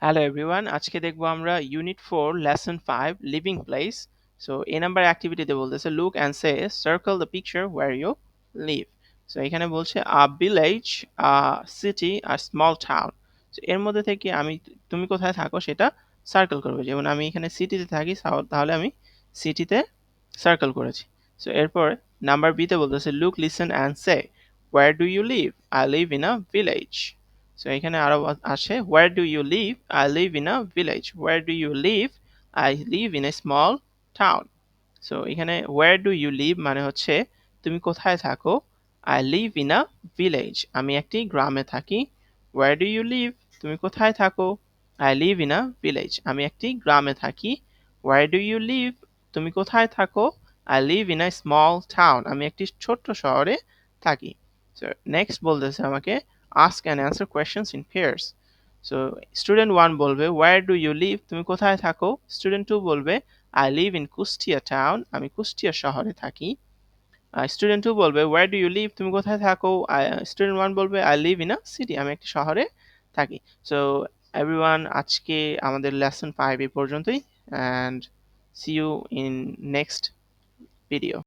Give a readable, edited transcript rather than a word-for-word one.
Hello everyone, আজকে দেখবো আমরা unit 4 lesson 5 living place. So এই নাম্বার অ্যাক্টিভিটিতে বলতেছে look and say circle the picture where you live. So এখানে বলছে আ ভিলেজ, আ সিটি, আর স্মল টাউন। সো এর মধ্যে থেকে তুমি কোথায় থাকো সেটা সার্কেল করবে। যেমন আমি এখানে সিটিতে থাকি, তাহলে আমি সিটিতে সার্কেল করেছি। সো এরপর নাম্বার বিতে বলতেছে look, listen and say where do you live? I live in a village. So এখানে আরো আসে where do you live? I live in a village. Where do you live? I live in a small town. So এখানে where do you live মানে হচ্ছে তুমি কোথায় থাকো। I live in a village, আমি একটি গ্রামে থাকি। Where do you live? তুমি কোথায় থাকো। I live in a village, আমি একটি গ্রামে থাকি। Where do you live? তুমি কোথায় থাকো। I live in a small town, আমি একটি ছোট্ট শহরে থাকি। সো নেক্সট বলতেছে আমাকে ask and answer questions in pairs. So student 1 বলবে where do you live? তুমি কোথায় থাকো। student 2 বলবে I live in Kushtia town, আমি কুষ্টিয়া শহরে থাকি। student 2 বলবে where do you live? তুমি কোথায় থাকো। student 1 বলবে I live in a city, আমি একটি শহরে থাকি। So everyone, আজকে আমাদের lesson 5 এই পর্যন্তই, and see you in next video.